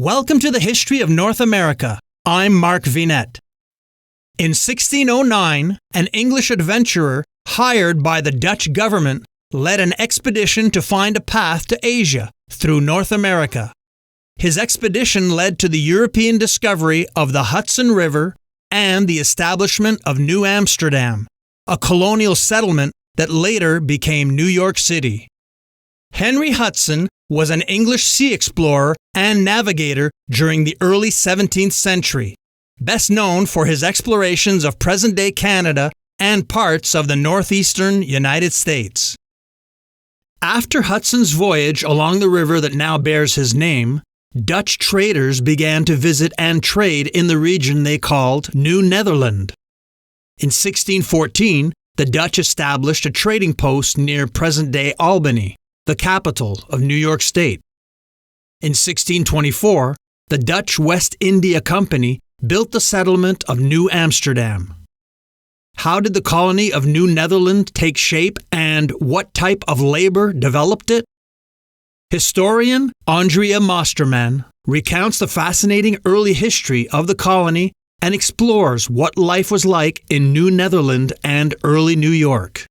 Welcome to the History of North America. I'm Mark Vinet. In 1609, an English adventurer hired by the Dutch government led an expedition to find a path to Asia through North America. His expedition led to the European discovery of the Hudson River and the establishment of New Amsterdam, a colonial settlement that later became New York City. Henry Hudson was an English sea explorer and navigator during the early 17th century, best known for his explorations of present-day Canada and parts of the northeastern United States. After Hudson's voyage along the river that now bears his name, Dutch traders began to visit and trade in the region they called New Netherland. In 1614, the Dutch established a trading post near present-day Albany, the capital of New York State. In 1624, the Dutch West India Company built the settlement of New Amsterdam. How did the colony of New Netherland take shape and what type of labor developed it? Historian Andrea Masterman recounts the fascinating early history of the colony and explores what life was like in New Netherland and early New York.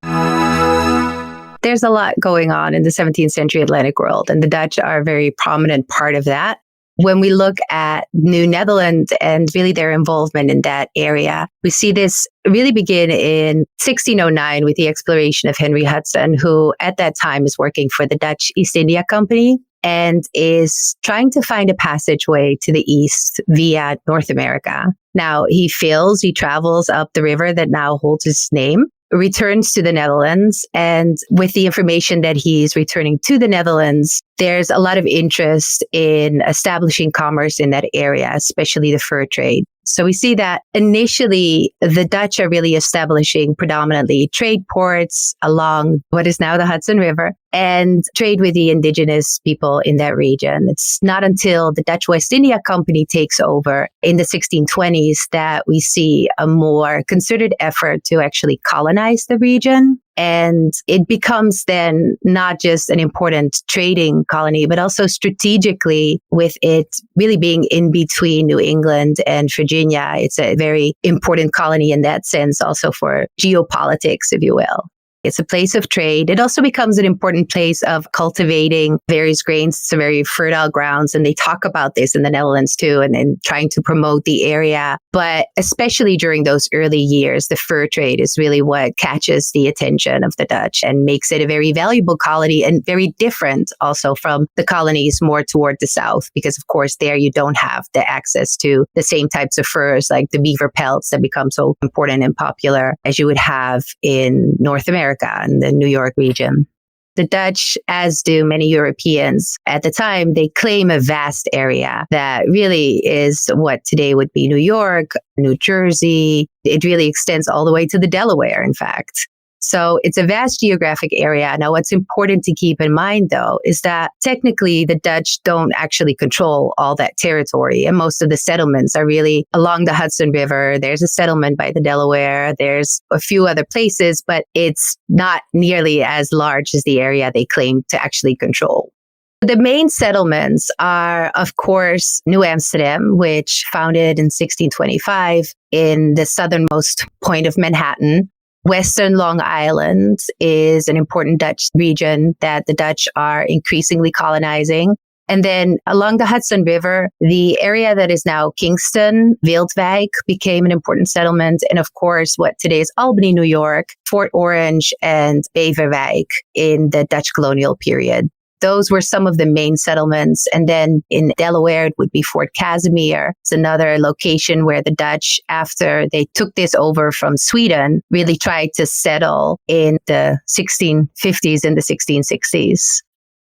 There's a lot going on in the 17th century Atlantic world, and the Dutch are a very prominent part of that. When we look at New Netherland and really their involvement in that area, we see this really begin in 1609 with the exploration of Henry Hudson, who at that time is working for the Dutch East India Company and is trying to find a passageway to the east via North America. Now, he travels up the river that now holds his name, returns to the Netherlands, and with the information that he's returning to the Netherlands, there's a lot of interest in establishing commerce in that area, especially the fur trade. So we see that initially the Dutch are really establishing predominantly trade ports along what is now the Hudson River and trade with the indigenous people in that region. It's not until the Dutch West India Company takes over in the 1620s that we see a more concerted effort to actually colonize the region. And it becomes then not just an important trading colony, but also strategically, with it really being in between New England and Virginia. It's a very important colony in that sense, also for geopolitics, if you will. It's a place of trade. It also becomes an important place of cultivating various grains. It's a very fertile grounds. And they talk about this in the Netherlands too, and trying to promote the area. But especially during those early years, the fur trade is really what catches the attention of the Dutch and makes it a very valuable colony and very different also from the colonies more toward the south. Because of course, there you don't have the access to the same types of furs like the beaver pelts that become so important and popular as you would have in North America and the New York region. The Dutch, as do many Europeans at the time, they claim a vast area that really is what today would be New York, New Jersey. It really extends all the way to the Delaware, in fact. So it's a vast geographic area. Now, what's important to keep in mind, though, is that technically the Dutch don't actually control all that territory. And most of the settlements are really along the Hudson River. There's a settlement by the Delaware. There's a few other places, but it's not nearly as large as the area they claim to actually control. The main settlements are, of course, New Amsterdam, which founded in 1625 in the southernmost point of Manhattan. Western Long Island is an important Dutch region that the Dutch are increasingly colonizing. And then along the Hudson River, the area that is now Kingston, Wildwijk, became an important settlement. And of course, what today is Albany, New York, Fort Orange, and Beverwijk in the Dutch colonial period. Those were some of the main settlements. And then in Delaware, it would be Fort Casimir. It's another location where the Dutch, after they took this over from Sweden, really tried to settle in the 1650s and the 1660s.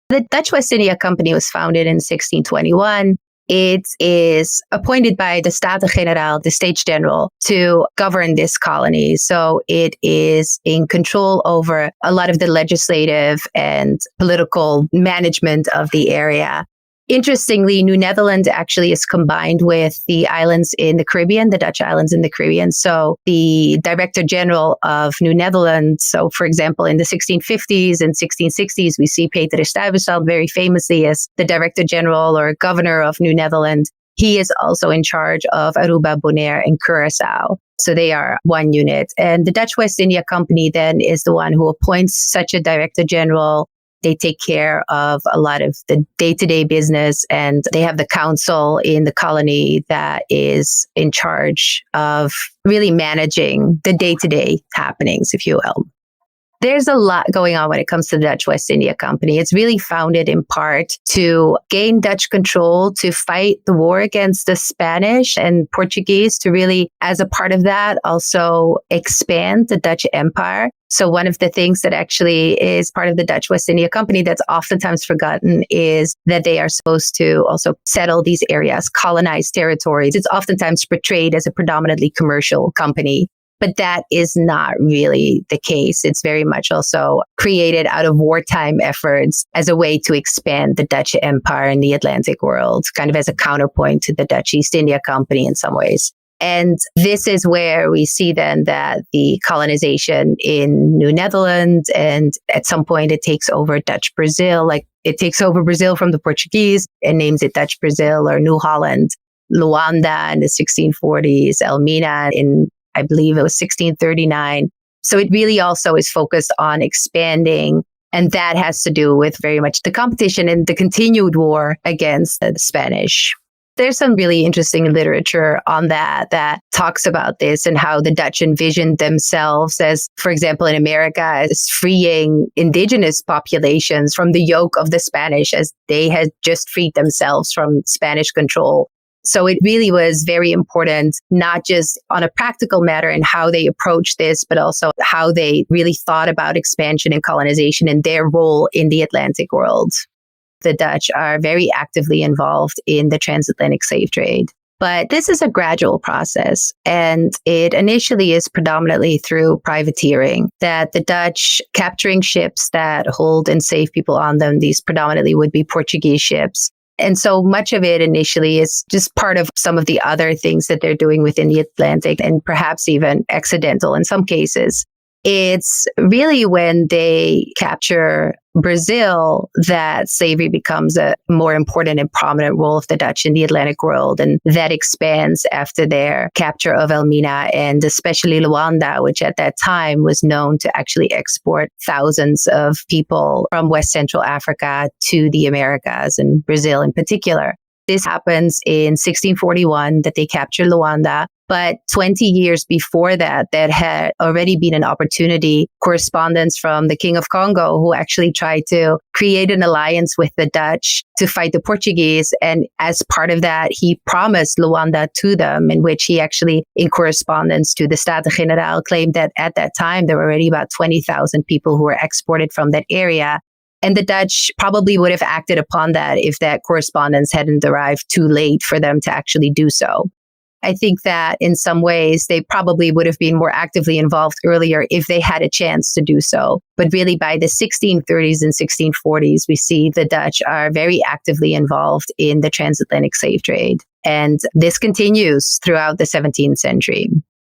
The Dutch West India Company was founded in 1621. It is appointed by the Staten-Generaal, the States General, to govern this colony. So it is in control over a lot of the legislative and political management of the area. Interestingly, New Netherland actually is combined with the islands in the Caribbean, the Dutch islands in the Caribbean. So the Director General of New Netherland, so for example, in the 1650s and 1660s, we see Peter de Stuyvesant very famously as the Director General or Governor of New Netherland. He is also in charge of Aruba, Bonaire, and Curacao. So they are one unit. And the Dutch West India Company then is the one who appoints such a Director General. They take care of a lot of the day-to-day business, and they have the council in the colony that is in charge of really managing the day-to-day happenings, if you will. There's a lot going on when it comes to the Dutch West India Company. It's really founded in part to gain Dutch control, to fight the war against the Spanish and Portuguese, to really, as a part of that, also expand the Dutch Empire. So one of the things that actually is part of the Dutch West India Company that's oftentimes forgotten is that they are supposed to also settle these areas, colonize territories. It's oftentimes portrayed as a predominantly commercial company. But that is not really the case. It's very much also created out of wartime efforts as a way to expand the Dutch Empire in the Atlantic world, kind of as a counterpoint to the Dutch East India Company in some ways. And this is where we see then that the colonization in New Netherland, and at some point it takes over Dutch Brazil, like it takes over Brazil from the Portuguese and names it Dutch Brazil or New Holland, Luanda in the 1640s, Elmina in I believe it was 1639. So it really also is focused on expanding. And that has to do with very much the competition and the continued war against the Spanish. There's some really interesting literature on that talks about this and how the Dutch envisioned themselves as, for example, in America, as freeing indigenous populations from the yoke of the Spanish as they had just freed themselves from Spanish control. So it really was very important, not just on a practical matter and how they approached this, but also how they really thought about expansion and colonization and their role in the Atlantic world. The Dutch are very actively involved in the transatlantic slave trade. But this is a gradual process, and it initially is predominantly through privateering, that the Dutch capturing ships that hold enslaved people on them, these predominantly would be Portuguese ships. And so much of it initially is just part of some of the other things that they're doing within the Atlantic, and perhaps even accidental in some cases. It's really when they capture Brazil that slavery becomes a more important and prominent role of the Dutch in the Atlantic world. And that expands after their capture of Elmina and especially Luanda, which at that time was known to actually export thousands of people from West Central Africa to the Americas and Brazil in particular. This happens in 1641 that they capture Luanda. But 20 years before that, there had already been an opportunity, correspondence from the King of Congo, who actually tried to create an alliance with the Dutch to fight the Portuguese. And as part of that, he promised Luanda to them, in which he actually, in correspondence to the Staten-Generaal, claimed that at that time, there were already about 20,000 people who were exported from that area. And the Dutch probably would have acted upon that if that correspondence hadn't arrived too late for them to actually do so. I think that in some ways, they probably would have been more actively involved earlier if they had a chance to do so. But really, by the 1630s and 1640s, we see the Dutch are very actively involved in the transatlantic slave trade. And this continues throughout the 17th century.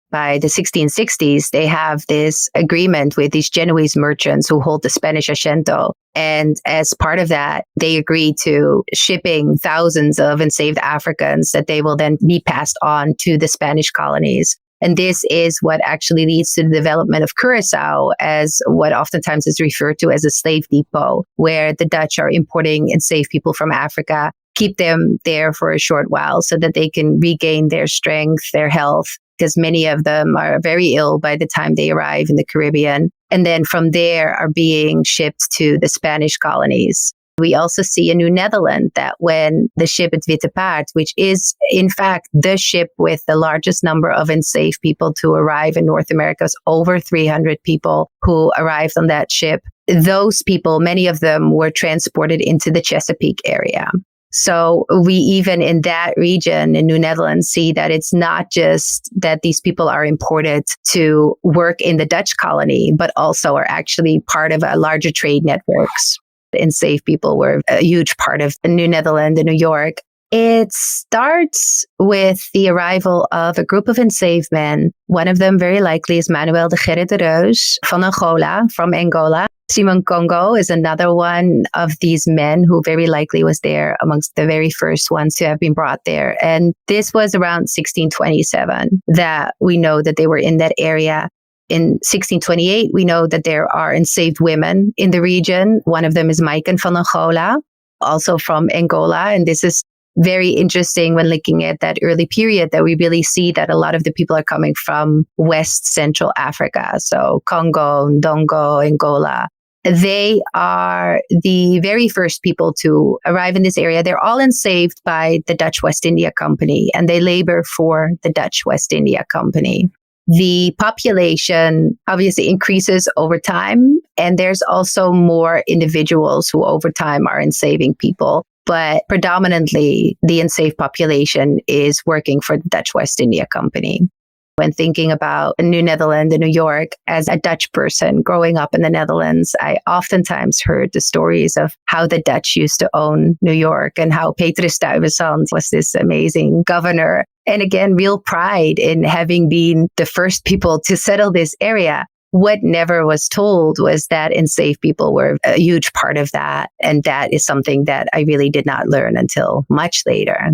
By the 1660s, they have this agreement with these Genoese merchants who hold the Spanish Asiento. And as part of that, they agree to shipping thousands of enslaved Africans that they will then be passed on to the Spanish colonies. And this is what actually leads to the development of Curacao as what oftentimes is referred to as a slave depot, where the Dutch are importing enslaved people from Africa, keep them there for a short while so that they can regain their strength, their health, because many of them are very ill by the time they arrive in the Caribbean. And then from there are being shipped to the Spanish colonies. We also see in New Netherland that when the ship at Witte Paard, which is in fact the ship with the largest number of enslaved people to arrive in North America, was over 300 people who arrived on that ship. Those people, many of them were transported into the Chesapeake area. So we even in that region in New Netherlands see that it's not just that these people are imported to work in the Dutch colony, but also are actually part of a larger trade networks. enslaved people were a huge part of New Netherland and New York. It starts with the arrival of a group of enslaved men. One of them very likely is Manuel de Gerrit de Reus from Angola. Simon Congo is another one of these men who very likely was there amongst the very first ones to have been brought there. And this was around 1627 that we know that they were in that area. In 1628, we know that there are enslaved women in the region. One of them is Maiken van Angola, also from Angola. And this is very interesting when looking at that early period, that we really see that a lot of the people are coming from West Central Africa. So Congo, Ndongo, Angola. They are the very first people to arrive in this area. They're all enslaved by the Dutch West India Company, and they labor for the Dutch West India Company. The population obviously increases over time, and there's also more individuals who over time are enslaving people. But predominantly, the enslaved population is working for the Dutch West India Company. When thinking about New Netherland and New York, as a Dutch person growing up in the Netherlands, I oftentimes heard the stories of how the Dutch used to own New York and how Petrus Stuyvesant was this amazing governor. And again, real pride in having been the first people to settle this area. What never was told was that enslaved people were a huge part of that. And that is something that I really did not learn until much later.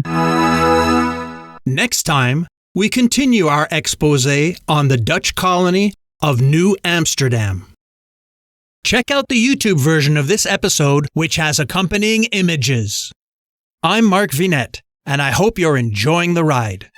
Next time, we continue our exposé on the Dutch colony of New Amsterdam. Check out the YouTube version of this episode, which has accompanying images. I'm Mark Vinet, and I hope you're enjoying the ride.